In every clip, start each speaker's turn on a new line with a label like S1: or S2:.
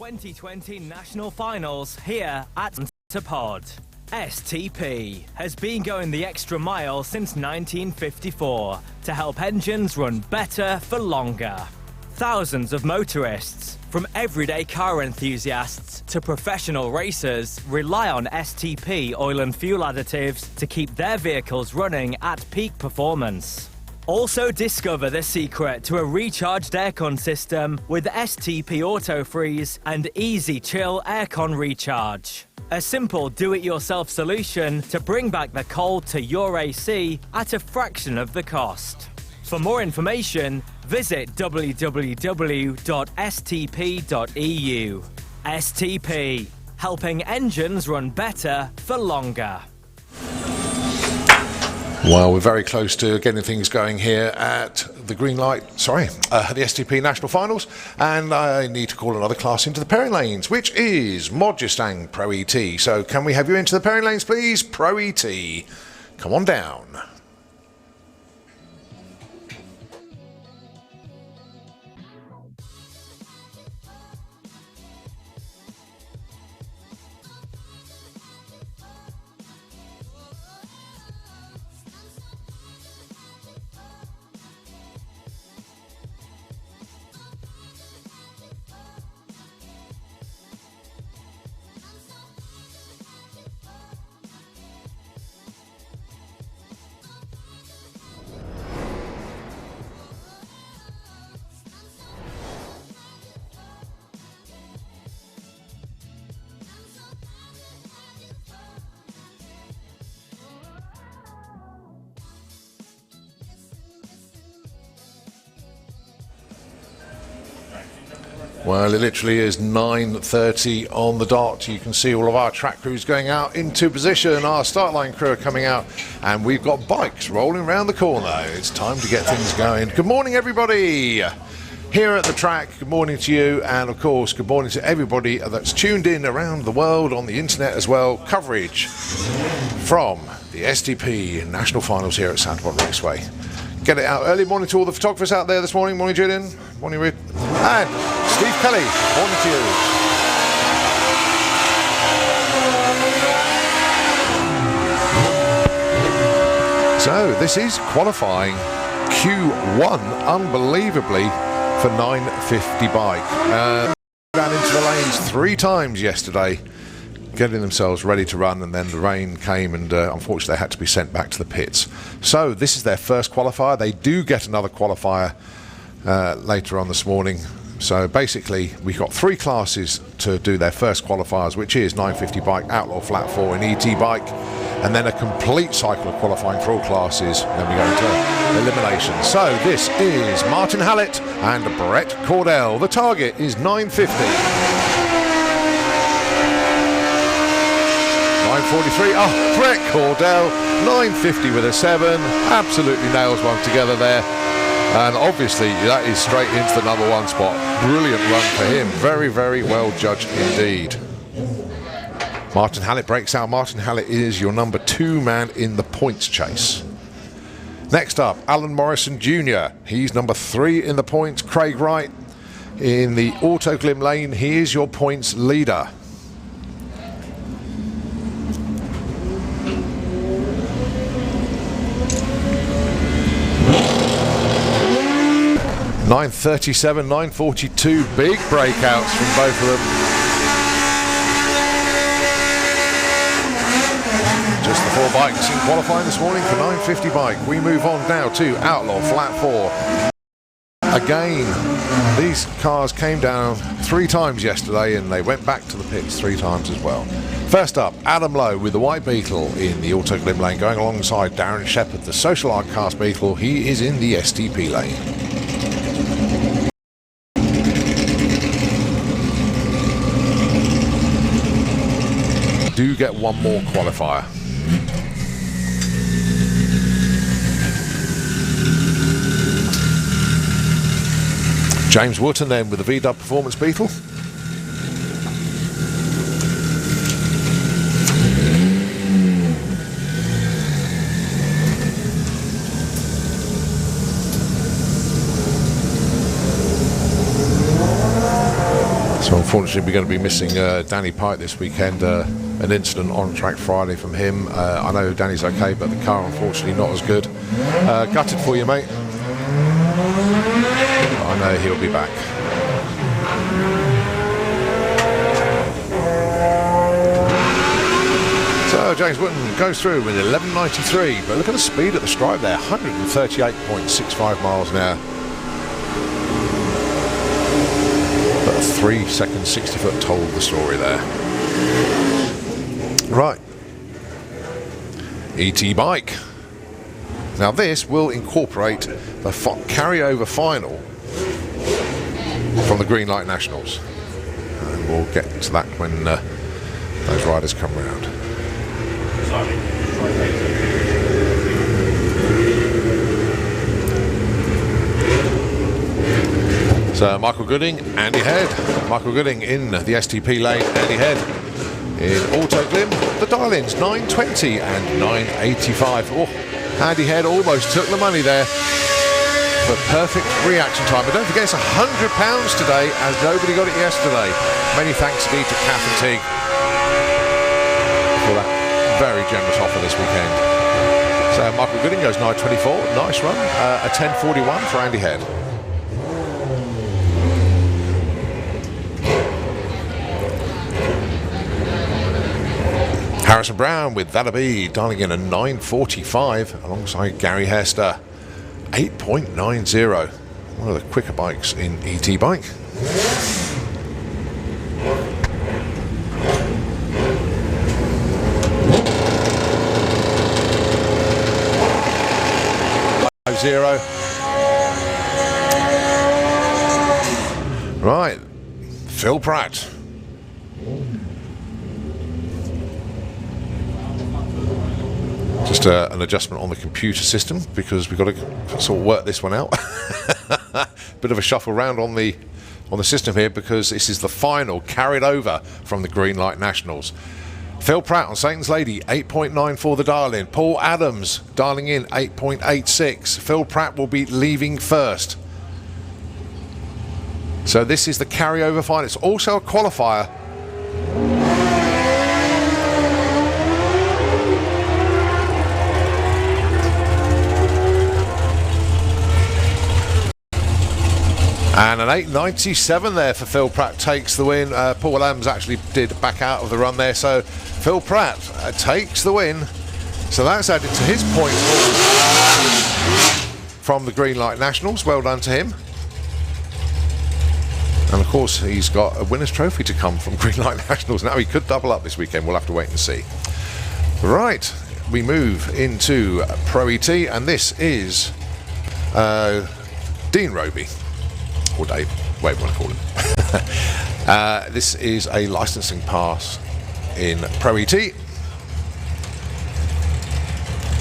S1: 2020 National Finals here at STP. STP has been going the extra mile since 1954 to help engines run better for longer. Thousands of motorists, from everyday car enthusiasts to professional racers, rely on STP oil and fuel additives to keep their vehicles running at peak performance. Also discover the secret to a recharged aircon system with STP Auto Freeze and Easy Chill Aircon Recharge. A simple do-it-yourself solution to bring back the cold to your AC at a fraction of the cost. For more information, visit www.stp.eu. STP, helping engines run better for longer.
S2: Well, we're very close to getting things going here at the the STP National Finals, and I need to call another class into the pairing lanes, which is Mod Mustang Pro ET. So can we have you into the pairing lanes, please? Pro ET, come on down. Well, it literally is 9:30 on the dot. You can see all of our track crews going out into position. Our start line crew are coming out, and we've got bikes rolling around the corner. It's time to get things going. Good morning, everybody. Here at the track, good morning to you, and of course, good morning to everybody that's tuned in around the world on the internet as well. Coverage from the STP National Finals here at Sandpot Raceway. Get it out early morning to all the photographers out there this morning. Morning, Julian. Morning, Reed. And Steve Kelly. Morning to you. So this is qualifying Q1, unbelievably, for 950 bike. Ran into the lanes 3 times yesterday, getting themselves ready to run, and then the rain came, and unfortunately they had to be sent back to the pits. So this is their first qualifier. They do get another qualifier later on this morning. So basically we've got 3 classes to do their first qualifiers, which is 950 bike, Outlaw Flat 4 and ET bike, and then a complete cycle of qualifying for all classes. Then we go into elimination. So this is Martin Hallett and Brett Cordell. The target is 950. 9:43. Oh, Brett Cordell, 950 with a 7. Absolutely nails one together there. And obviously that is straight into the number 1 spot. Brilliant run for him. Very, very well judged indeed. Martin Hallett breaks out. Martin Hallett is your number 2 man in the points chase. Next up, Alan Morrison Jr. He's number 3 in the points. Craig Wright in the Auto Glim lane. He is your points leader. .937, 9:42, big breakouts from both of them. Just the 4 bikes in qualifying this morning for 950 bike. We move on now to Outlaw Flat 4. Again, these cars came down 3 times yesterday, and they went back to the pits 3 times as well. First up, Adam Lowe with the White Beetle in the Auto Glim lane, going alongside Darren Shepherd, the Social Art Cast Beetle. He is in the STP lane. Do get 1 more qualifier. James Wootton then with the VW Performance Beetle. So unfortunately we're going to be missing Danny Pike this weekend. An incident on track Friday from him. I know Danny's okay, but the car unfortunately not as good. Gutted for you, mate. I know he'll be back. So James Wooten goes through with 11.93, but look at the speed at the stripe there, 138.65 miles an hour. But a 3 second 60 foot told the story there. Right, ET bike. Now this will incorporate the carryover final from the Green Light Nationals, and we'll get to that when those riders come round. So Michael Gooding, Andy Head. Michael Gooding in the STP lane, Andy Head in Auto Glim. The dial-ins 9.20 and 9.85. Oh, Andy Head almost took the money there for perfect reaction time. But don't forget, it's £100 today, as nobody got it yesterday. Many thanks indeed to Kath and Teague for that very generous offer this weekend. So Michael Gooding goes 9.24, nice run. A 10.41 for Andy Head. Harrison Brown with That'll Be dialing in a 9.45 alongside Gary Hester. 8.90. One of the quicker bikes in ET bike. Zero. Right, Phil Pratt. Just an adjustment on the computer system because we've got to sort of work this one out. Bit of a shuffle round on the system here because this is the final carried over from the Green Light Nationals. Phil Pratt on Satan's Lady, 8.94 the dial-in. Paul Adams dialing in 8.86. Phil Pratt will be leaving first. So this is the carryover final. It's also a qualifier. And an 8.97 there for Phil Pratt takes the win. Paul Adams actually did back out of the run there, so Phil Pratt takes the win. So that's added to his point from the Green Light Nationals. Well done to him. And of course he's got a winner's trophy to come from Green Light Nationals. Now he could double up this weekend. We'll have to wait and see. Right, we move into Pro ET, and this is Dean Roby. Or Dave, whatever you want to call him. This is a licensing pass in Pro ET.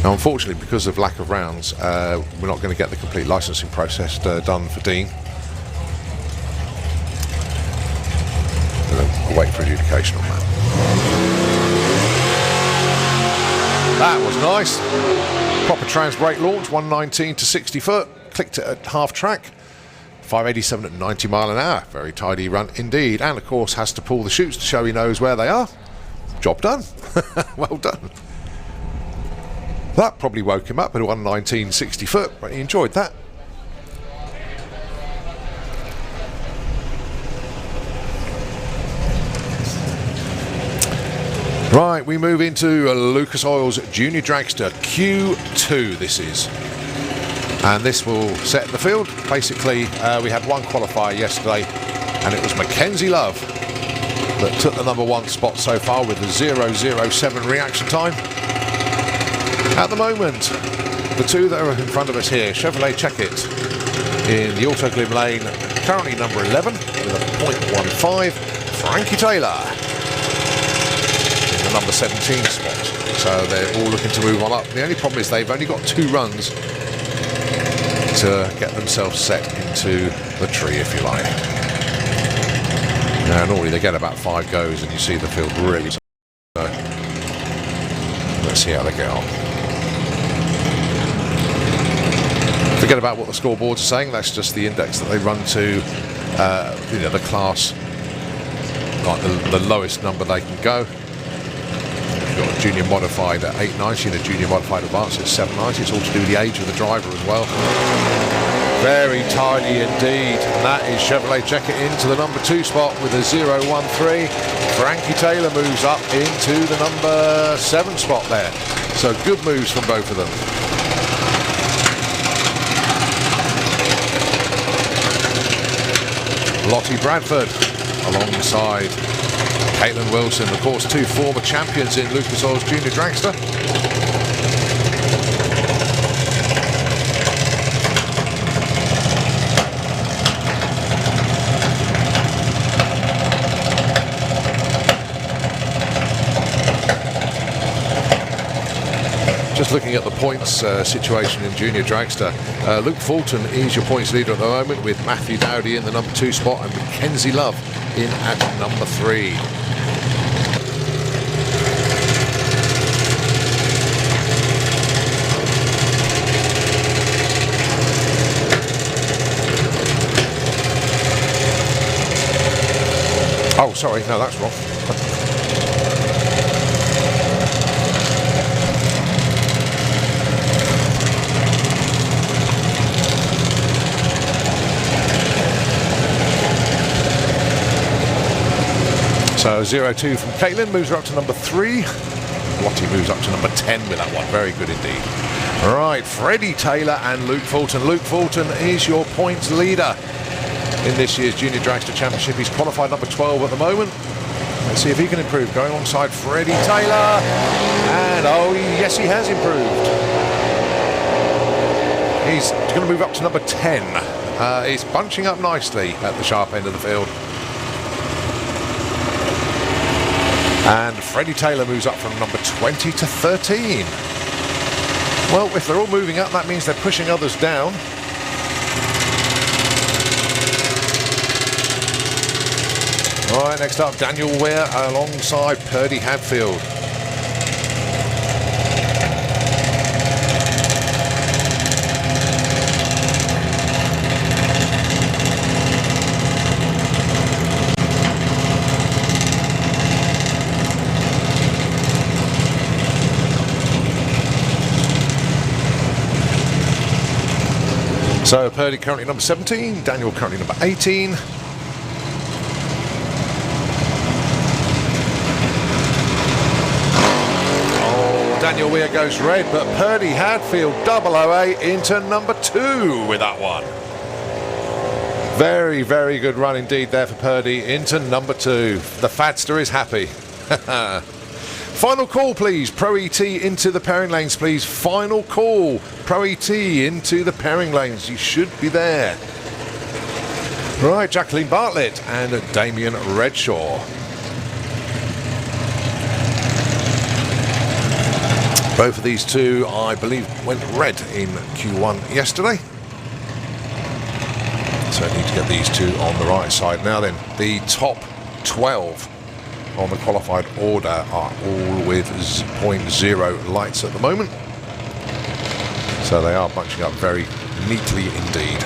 S2: Now, unfortunately, because of lack of rounds, we're not going to get the complete licensing process done for Dean. I'll wait for adjudication on that. That was nice. Proper trans brake launch, 119 to 60 foot. Clicked it at half track. 587 at 90 mile an hour. Very tidy run indeed. And of course has to pull the chutes to show he knows where they are. Job done. Well done. That probably woke him up at 119 60 foot, but he enjoyed that. Right, we move into Lucas Oil's Junior Dragster Q2 this is. And this will set the field. Basically, we had one qualifier yesterday, and it was Mackenzie Love that took the #1 spot so far with a 0.007 reaction time. At the moment, the two that are in front of us here, Chevrolet Check-It in the Auto Glim lane, currently number 11 with a 0.15. Frankie Taylor in the number 17 spot. So they're all looking to move on up. The only problem is they've only got 2 runs to get themselves set into the tree, if you like. Now, normally they get about 5 goes and you see the field really. So let's see how they get on. Forget about what the scoreboards are saying. That's just the index that they run to, the class like the lowest number they can go. You've got a junior modified at 890 and a junior modified advanced at 790. It's all to do with the age of the driver as well. Very tidy indeed. And that is Chevrolet Checker into the number 2 spot with a 013. Frankie Taylor moves up into the number 7 spot there. So good moves from both of them. Lottie Bradford alongside Caitlin Wilson, of course, 2 former champions in Lucas Oil's Junior Dragster. Just looking at the points situation in Junior Dragster, Luke Fulton is your points leader at the moment with Matthew Dowdy in the number 2 spot and Mackenzie Love in at number 3. Oh, sorry, no, that's wrong. So 0-2 from Caitlin moves her up to number 3. Lottie moves up to number 10 with that one. Very good indeed. All right, Freddie Taylor and Luke Fulton. Luke Fulton is your points leader in this year's Junior Dragster Championship. He's qualified number 12 at the moment. Let's see if he can improve. Going alongside Freddie Taylor. And oh, yes, he has improved. He's going to move up to number 10. He's bunching up nicely at the sharp end of the field. And Freddie Taylor moves up from number 20 to 13. Well, if they're all moving up, that means they're pushing others down. All right, next up, Daniel Weir alongside Purdy Hadfield. So Purdy currently number 17, Daniel currently number 18. Oh, Daniel Weir goes red, but Purdy Hadfield 008 into number 2 with that one. Very, very good run indeed there for Purdy into number 2. The Fadster is happy. Final call, please. Pro ET into the pairing lanes, please. Final call. Pro ET into the pairing lanes. You should be there. Right, Jacqueline Bartlett and Damien Redshaw. Both of these two, I believe, went red in Q1 yesterday. So I need to get these two on the right side now then. The top 12 on the qualified order are all with 0.0 lights at the moment. So they are bunching up very neatly indeed.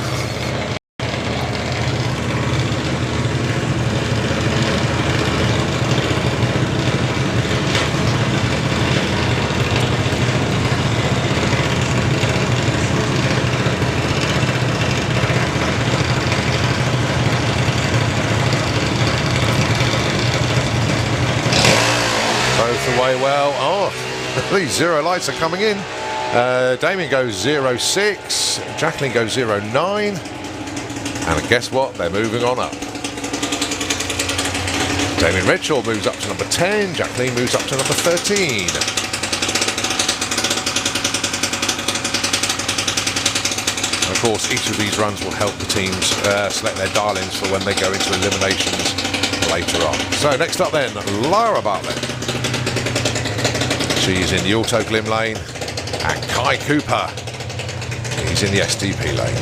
S2: Well, oh, these 0 lights are coming in. Damien goes 06, Jacqueline goes 09, and guess what? They're moving on up. Damien Redshaw moves up to number 10, Jacqueline moves up to number 13. And of course, each of these runs will help the teams select their dial-ins for when they go into eliminations later on. So next up then, Lara Bartlett. She's in the Auto Glim lane, and Kai Cooper, he's in the STP lane.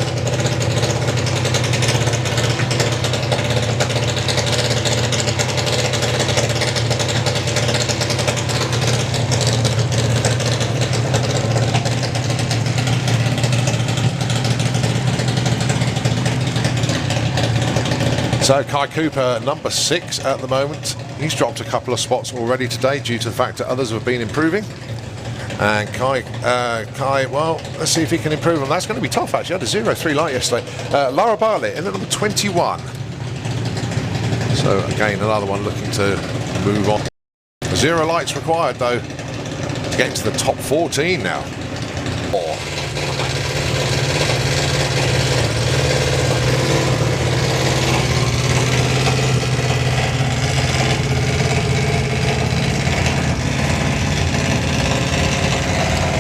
S2: So Kai Cooper, number 6 at the moment. He's dropped a couple of spots already today due to the fact that others have been improving. And Kai, well, let's see if he can improve on that. That's going to be tough, actually. I had a 0-3 light yesterday. Lara Bartlett in at number 21. So again, another one looking to move on. 0 lights required, though, to get into the top 14 now.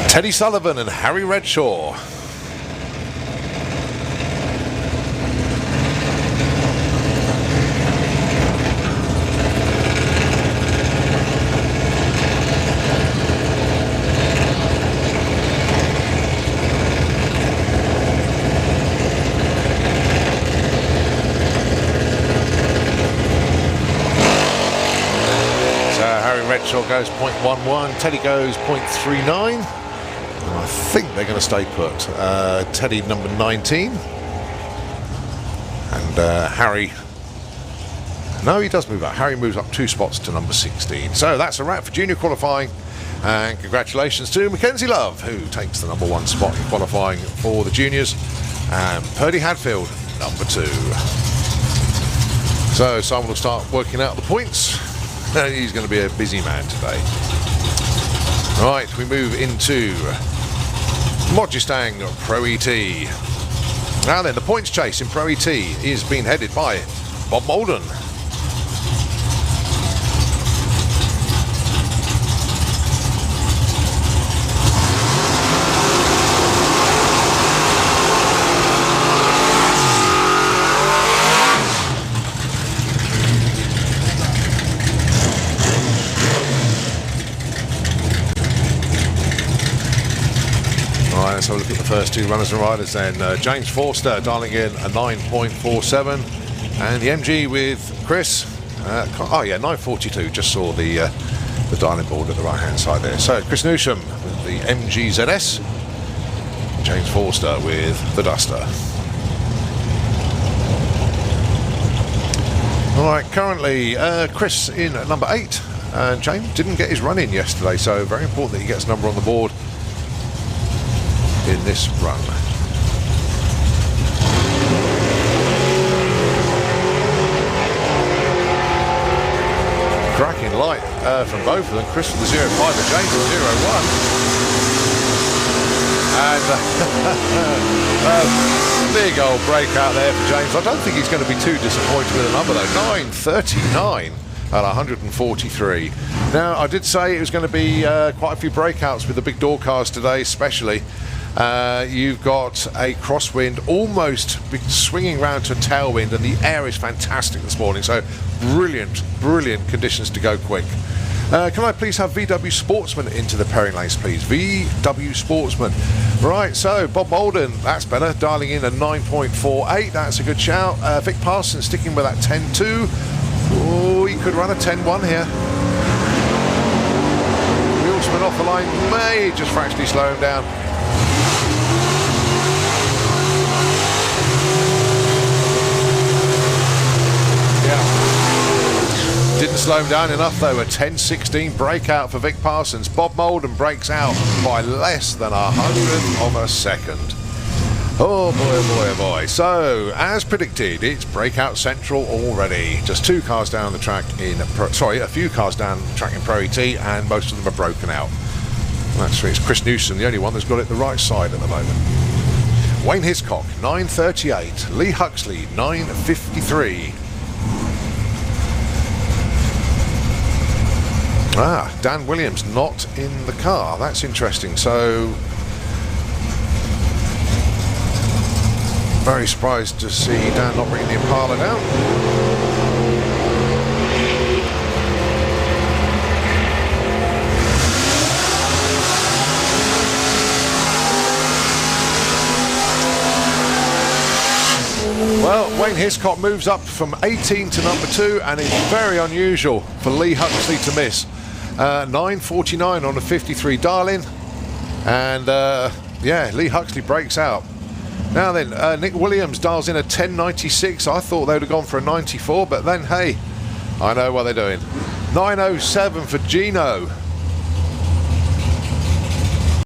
S2: Teddy Sullivan and Harry Redshaw. So Harry Redshaw goes 0.11, Teddy goes 0.39. I think they're going to stay put. Teddy number 19. And Harry... No, he does move up. Harry moves up 2 spots to number 16. So that's a wrap for junior qualifying. And congratulations to Mackenzie Love, who takes the number 1 spot in qualifying for the juniors. And Purdy Hadfield, number 2. So Simon will start working out the points. He's going to be a busy man today. Right, we move into Modjestang Pro ET. Now then, the points chase in Pro ET is being headed by Bob Molden. Let's have a look at the first 2 runners and riders then. James Forster dialing in a 9.47, and the MG with Chris. 9.42. Just saw the dialing board at the right hand side there. So Chris Newsham with the MG ZS, James Forster with the Duster. All right, currently Chris in at number 8, and James didn't get his run in yesterday, so very important that he gets a number on the board in this run. Cracking light from both of them. Chris with the 0.5 and James with 0.1. And big old breakout there for James. I don't think he's going to be too disappointed with the number though. 9.39 at 143. Now I did say it was going to be quite a few breakouts with the big door cars today, especially. You've got a crosswind almost swinging round to a tailwind, and the air is fantastic this morning, so brilliant conditions to go quick. Can I please have VW Sportsman into the pairing lanes, please? VW Sportsman. Right, so Bob Molden, that's better, dialing in a 9.48, that's a good shout. Vic Parsons sticking with that 10.2. Oh, he could run a 10.1 here. Wheelsman off the line may just fractionally slow him down. Didn't slow him down enough though. A 10.16 breakout for Vic Parsons. Bob Molden breaks out by less than 100th of a second. Oh boy, oh boy, oh boy. So, as predicted, it's breakout central already. Just 2 cars down the track in a few cars down the track in Pro ET, and most of them are broken out. That's it's Chris Newsom, the only one that's got it the right side at the moment. Wayne Hiscock, 9.38. Lee Huxley, 9.53. Dan Williams not in the car. That's interesting. So, very surprised to see Dan not bringing the Impala down. Well, Wayne Hiscock moves up from 18 to number 2, and it's very unusual for Lee Huxley to miss. 9.49 on a 53 dial-in, and yeah, Lee Huxley breaks out. Now then, Nick Williams dials in a 10.96. I thought they would have gone for a 94, but then, hey, I know what they're doing. 9.07 for Gino.